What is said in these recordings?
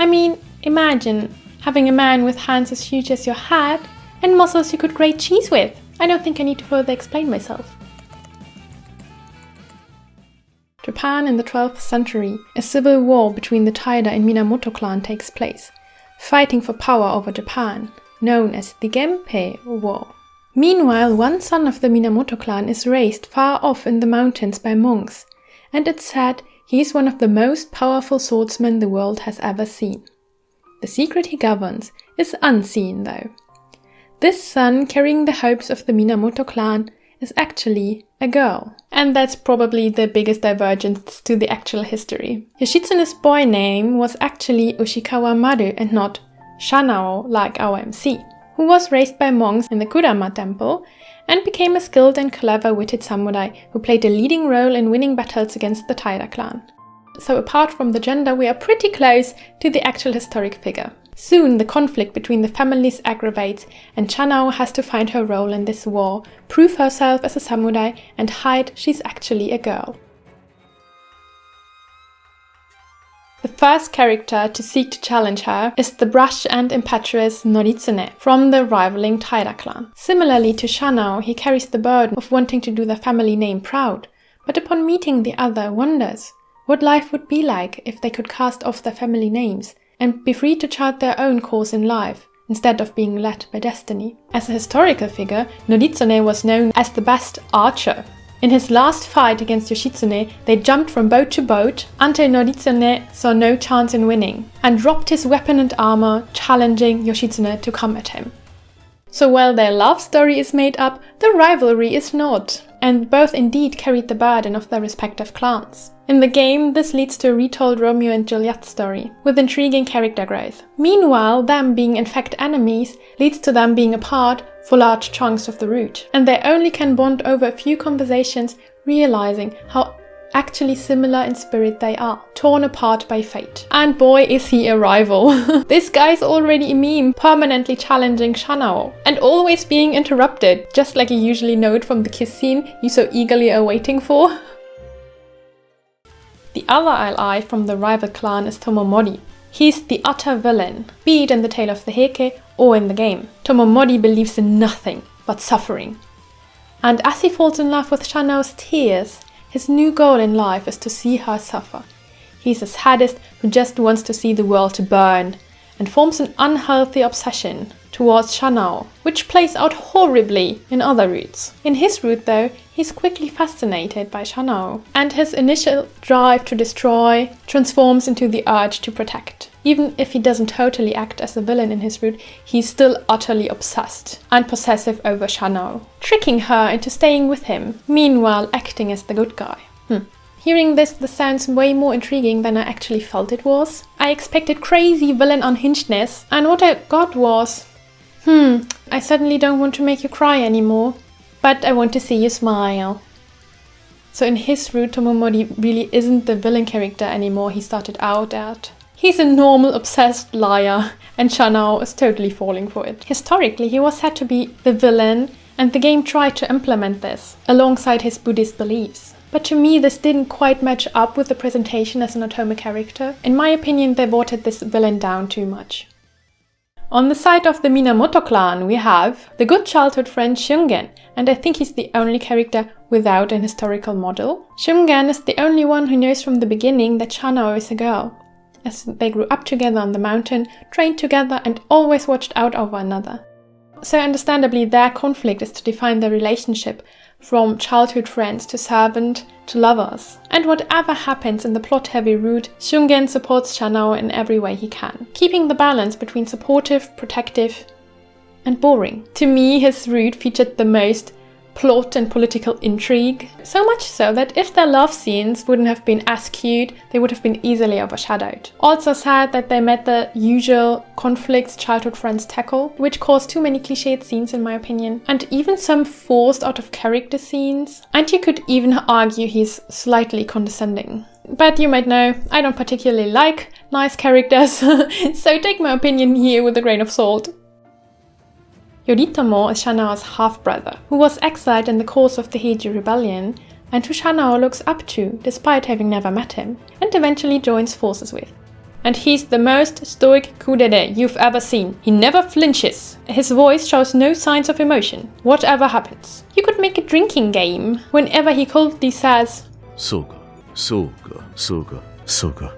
I mean, imagine having a man with hands as huge as your head and muscles you could grate cheese with. I don't think I need to further explain myself. Japan in the 12th century, a civil war between the Taira and Minamoto clan takes place, fighting for power over Japan, known as the Genpei War. Meanwhile, one son of the Minamoto clan is raised far off in the mountains by monks, and it's said he is one of the most powerful swordsmen the world has ever seen. The secret he governs is unseen though. This son, carrying the hopes of the Minamoto clan, is actually a girl. And that's probably the biggest divergence to the actual history. Yoshitsune's boy name was actually Ushikawa Maru and not Shanao like our MC, who was raised by monks in the Kurama temple and became a skilled and clever-witted samurai who played a leading role in winning battles against the Taira clan. So apart from the gender, we are pretty close to the actual historic figure. Soon the conflict between the families aggravates and Shanao has to find her role in this war, prove herself as a samurai and hide she's actually a girl. The first character to seek to challenge her is the brash and impetuous Noritsune from the rivaling Taira clan. Similarly to Shanao, he carries the burden of wanting to do the family name proud, but upon meeting the other wonders what life would be like if they could cast off their family names and be free to chart their own course in life, instead of being led by destiny. As a historical figure, Noritsune was known as the best archer. In his last fight against Yoshitsune, they jumped from boat to boat until Noritsune saw no chance in winning, and dropped his weapon and armor, challenging Yoshitsune to come at him. So while their love story is made up, the rivalry is not, and both indeed carried the burden of their respective clans. In the game, this leads to a retold Romeo and Juliet story, with intriguing character growth. Meanwhile, them being in fact enemies leads to them being apart for large chunks of the route, and they only can bond over a few conversations, realizing how actually similar in spirit they are, torn apart by fate. And boy is he a rival. This guy's already a meme, permanently challenging Shanao, and always being interrupted, just like you usually know it from the kiss scene you so eagerly are waiting for. The other ally from the rival clan is Tomomori. He's the utter villain, be it in the Tale of the Heike or in the game. Tomomori believes in nothing but suffering. And as he falls in love with Shanao's tears, his new goal in life is to see her suffer. He's a sadist who just wants to see the world burn, and forms an unhealthy obsession towards Shanao, which plays out horribly in other routes. In his route though, he's quickly fascinated by Shanao, and his initial drive to destroy transforms into the urge to protect. Even if he doesn't totally act as a villain in his route, he's still utterly obsessed and possessive over Shanao, tricking her into staying with him, meanwhile acting as the good guy. Hearing this sounds way more intriguing than I actually felt it was. I expected crazy villain unhingedness, and what I got was, I suddenly don't want to make you cry anymore, but I want to see you smile. So in his route, Tomomori really isn't the villain character anymore he started out at. He's a normal obsessed liar, and Shanao is totally falling for it. Historically, he was said to be the villain, and the game tried to implement this, alongside his Buddhist beliefs. But to me, this didn't quite match up with the presentation as an otome character. In my opinion, they watered this villain down too much. On the side of the Minamoto clan, we have the good childhood friend Shungen, and I think he's the only character without an historical model. Shungen is the only one who knows from the beginning that Shanao is a girl, as they grew up together on the mountain, trained together, and always watched out over another. So understandably, their conflict is to define their relationship from childhood friends to servant to lovers. And whatever happens in the plot-heavy route, Shungen supports Shanao in every way he can, keeping the balance between supportive, protective, and boring. To me, his route featured the most plot and political intrigue, so much so that if their love scenes wouldn't have been as cute, they would have been easily overshadowed. Also sad that they met the usual conflicts childhood friends tackle, which caused too many cliched scenes in my opinion, and even some forced out of character scenes, and you could even argue he's slightly condescending. But you might know, I don't particularly like nice characters, so take my opinion here with a grain of salt. Yoritomo is Shanao's half-brother, who was exiled in the course of the Heiji rebellion, and who Shanao looks up to despite having never met him, and eventually joins forces with. And he's the most stoic kudere you've ever seen. He never flinches. His voice shows no signs of emotion, whatever happens. You could make a drinking game. Whenever he coldly says, "Soga, soga, soga, soga."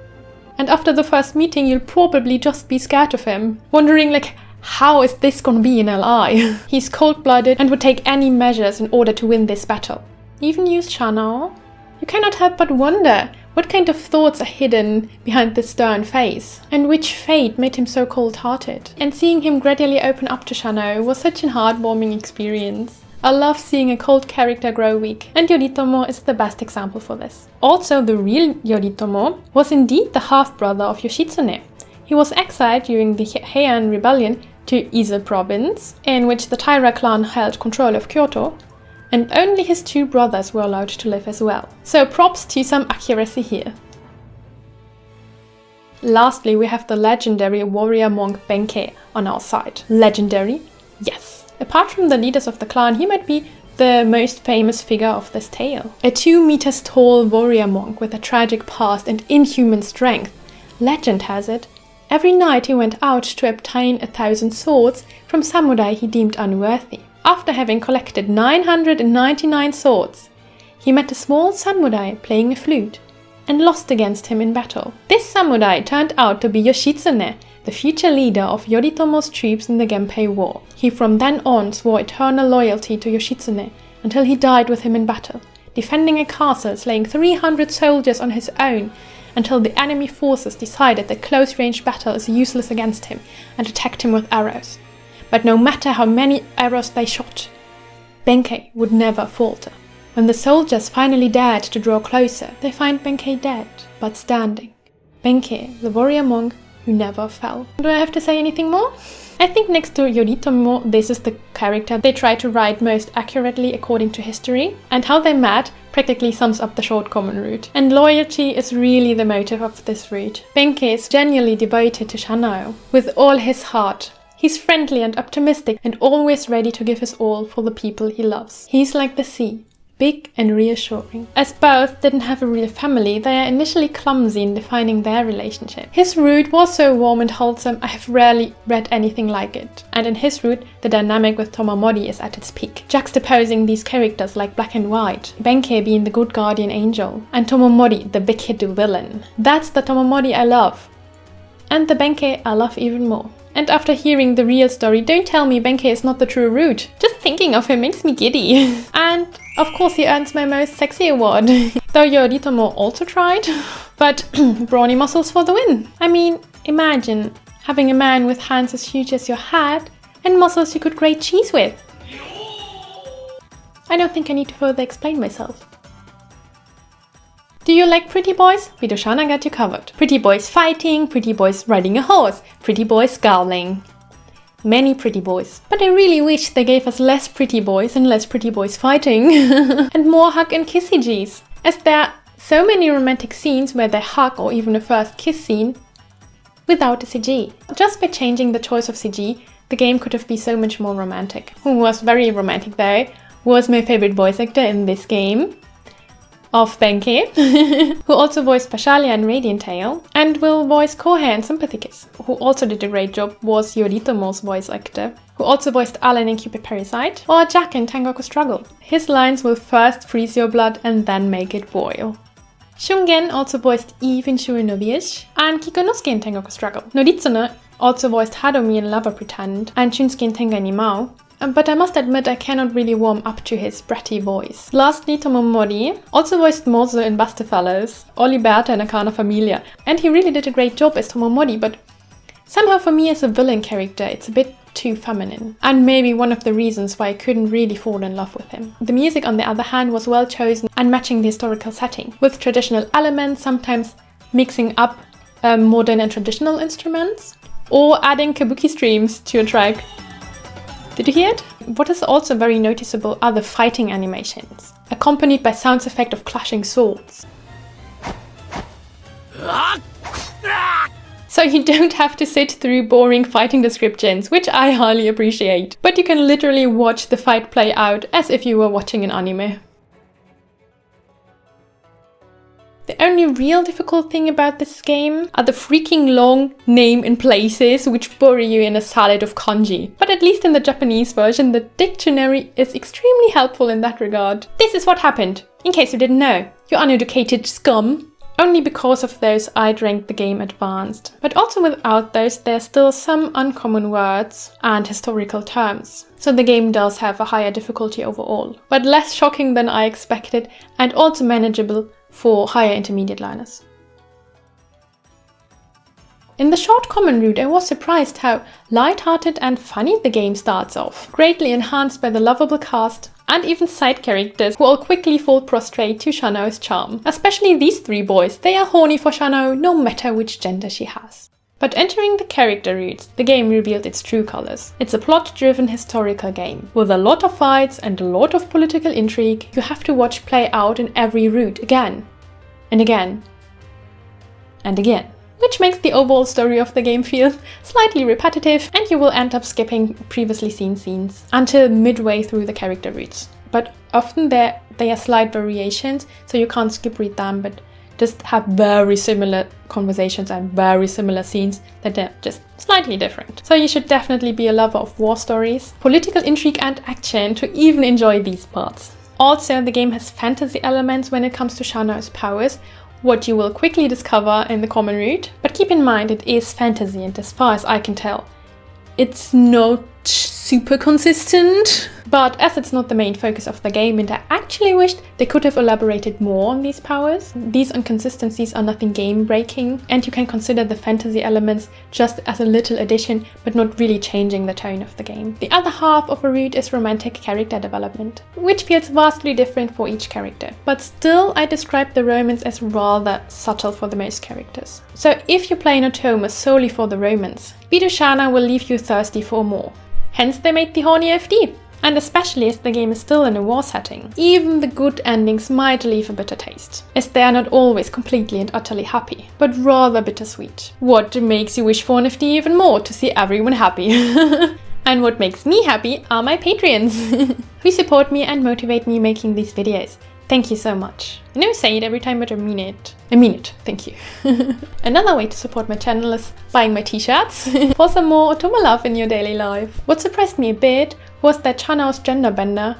And after the first meeting, you'll probably just be scared of him, wondering like, how is this gonna be in LI? He's cold-blooded and would take any measures in order to win this battle. Even use Shana. You cannot help but wonder what kind of thoughts are hidden behind this stern face, and which fate made him so cold-hearted. And seeing him gradually open up to Shano was such a heartwarming experience. I love seeing a cold character grow weak, and Yoritomo is the best example for this. Also, the real Yoritomo was indeed the half-brother of Yoshitsune. He was exiled during the Heian Rebellion to Ise province, in which the Taira clan held control of Kyoto, and only his 2 brothers were allowed to live as well. So props to some accuracy here. Lastly, we have the legendary warrior monk Benkei on our side. Legendary? Yes. Apart from the leaders of the clan, he might be the most famous figure of this tale. A 2 meters tall warrior monk with a tragic past and inhuman strength. Legend has it, every night he went out to obtain 1,000 swords from samurai he deemed unworthy. After having collected 999 swords, he met a small samurai playing a flute and lost against him in battle. This samurai turned out to be Yoshitsune, the future leader of Yoritomo's troops in the Genpei War. He from then on swore eternal loyalty to Yoshitsune until he died with him in battle, defending a castle, slaying 300 soldiers on his own, until the enemy forces decided that close-range battle is useless against him and attacked him with arrows. But no matter how many arrows they shot, Benkei would never falter. When the soldiers finally dared to draw closer, they find Benkei dead, but standing. Benkei, the warrior monk who never fell. Do I have to say anything more? I think next to Yoritomo, this is the character they try to write most accurately according to history, and how they met practically sums up the short common root. And loyalty is really the motive of this root. Benkei is genuinely devoted to Shanao with all his heart. He's friendly and optimistic and always ready to give his all for the people he loves. He's like the sea, big and reassuring. As both didn't have a real family, they are initially clumsy in defining their relationship. His root was so warm and wholesome, I have rarely read anything like it. And in his root, the dynamic with Tomomori is at its peak, juxtaposing these characters like black and white, Benkei being the good guardian angel, and Tomomori the wicked villain. That's the Tomomori I love. And the Benkei I love even more. And after hearing the real story, don't tell me Benkei is not the true root. Just thinking of him makes me giddy. And of course he earns my most sexy award. Though Yoritomo also tried. But brawny muscles for the win. I mean, imagine having a man with hands as huge as your head and muscles you could grate cheese with. I don't think I need to further explain myself. Do you like pretty boys? Birushana got you covered. Pretty boys fighting, pretty boys riding a horse, pretty boys scowling. Many pretty boys. But I really wish they gave us less pretty boys and less pretty boys fighting. And more hug and kiss CGs. As there are so many romantic scenes where they hug or even a first kiss scene without a CG. Just by changing the choice of CG, the game could have been so much more romantic. Who was very romantic though was my favorite voice actor in this game. Of Benkei, who also voiced Pashalia in Radiant Tale, and will voice Kohei in Sympathy Kiss, who also did a great job, was Yoritomo's voice actor, who also voiced Alan in Cupid Parasite, or Jack in Tengoku Struggle. His lines will first freeze your blood and then make it boil. Shungen also voiced Eve in Shuri no Bish, and Kikonosuke in Tengoku Struggle. Noritsune also voiced Hadomi in Lover Pretend, and Shunsuke in Tengai ni Mao. But I must admit I cannot really warm up to his bratty voice. Lastly, Tomomori also voiced Mozo in Busterfellows, or Liberta in Arcana Familia, and he really did a great job as Tomomori, but somehow for me as a villain character it's a bit too feminine, and maybe one of the reasons why I couldn't really fall in love with him. The music on the other hand was well chosen and matching the historical setting, with traditional elements, sometimes mixing up modern and traditional instruments, or adding kabuki streams to a track. Did you hear it? What is also very noticeable are the fighting animations, accompanied by sound effect of clashing swords. So you don't have to sit through boring fighting descriptions, which I highly appreciate, but you can literally watch the fight play out as if you were watching an anime. The only real difficult thing about this game are the freaking long name and places which bury you in a salad of kanji. But at least in the Japanese version, the dictionary is extremely helpful in that regard. This is what happened, in case you didn't know. You uneducated scum. Only because of those I'd rank the game advanced. But also without those, there's still some uncommon words and historical terms. So the game does have a higher difficulty overall, but less shocking than I expected and also manageable for higher intermediate learners. In the short common route, I was surprised how light-hearted and funny the game starts off, greatly enhanced by the lovable cast and even side characters who all quickly fall prostrate to Shanao's charm. Especially these three boys, they are horny for Shanao no matter which gender she has. But entering the character routes, the game revealed its true colors. It's a plot-driven historical game. With a lot of fights and a lot of political intrigue, you have to watch play out in every route again, and again, and again. Which makes the overall story of the game feel slightly repetitive, and you will end up skipping previously seen scenes until midway through the character routes. But often they are slight variations, so you can't skip read them, but just have very similar conversations and very similar scenes that are just slightly different. So you should definitely be a lover of war stories, political intrigue and action to even enjoy these parts. Also, the game has fantasy elements when it comes to Shanao's powers, what you will quickly discover in the common route. But keep in mind, it is fantasy, and as far as I can tell, it's not super consistent. But as it's not the main focus of the game, and I actually wished they could have elaborated more on these powers. These inconsistencies are nothing game-breaking, and you can consider the fantasy elements just as a little addition, but not really changing the tone of the game. The other half of a route is romantic character development, which feels vastly different for each character. But still, I describe the romance as rather subtle for the most characters. So if you play an otome solely for the romance, Birushana will leave you thirsty for more. Hence they made the horny FD. And especially as the game is still in a war setting, even the good endings might leave a bitter taste, as they are not always completely and utterly happy, but rather bittersweet. What makes you wish for an FD even more to see everyone happy. And what makes me happy are my Patreons, who support me and motivate me making these videos. Thank you so much. I know I say it every time, but I mean it. Thank you. Another way to support my channel is buying my t-shirts for some more otome love in your daily life. What surprised me a bit was that Shanao's gender bender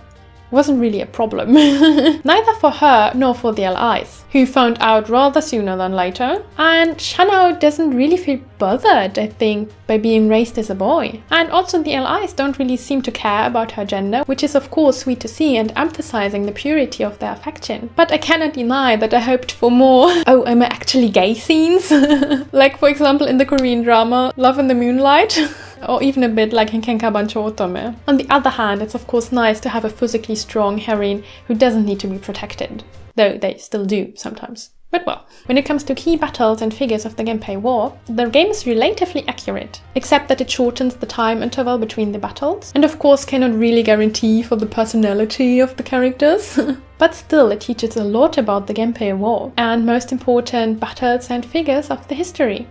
wasn't really a problem. Neither for her nor for the LIs, who found out rather sooner than later. And Shanao doesn't really feel bothered, I think, by being raised as a boy. And also the LIs don't really seem to care about her gender, which is of course sweet to see and emphasizing the purity of their affection. But I cannot deny that I hoped for more oh, am I actually gay scenes? Like for example in the Korean drama Love in the Moonlight. Or even a bit like in Kenkabancho Otome. On the other hand, it's of course nice to have a physically strong heroine who doesn't need to be protected. Though they still do sometimes. But well, when it comes to key battles and figures of the Genpei War, the game is relatively accurate, except that it shortens the time interval between the battles, and of course cannot really guarantee for the personality of the characters. But still, it teaches a lot about the Genpei War, and most important, battles and figures of the history.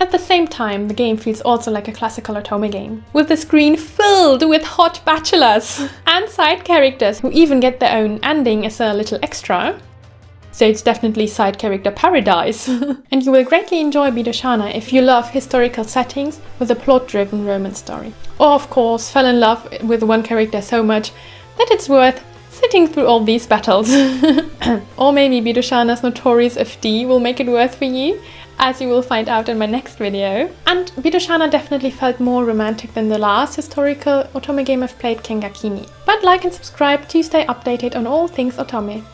At the same time, the game feels also like a classical otome game, with the screen filled with hot bachelors and side characters who even get their own ending as a little extra. So it's definitely side character paradise. And you will greatly enjoy Birushana if you love historical settings with a plot-driven romance story. Or of course, fell in love with one character so much that it's worth sitting through all these battles. Or maybe Birushana's notorious FD will make it worth for you, as you will find out in my next video. And Birushana definitely felt more romantic than the last historical otome game I've played, Kengakini. But like and subscribe to stay updated on all things otome.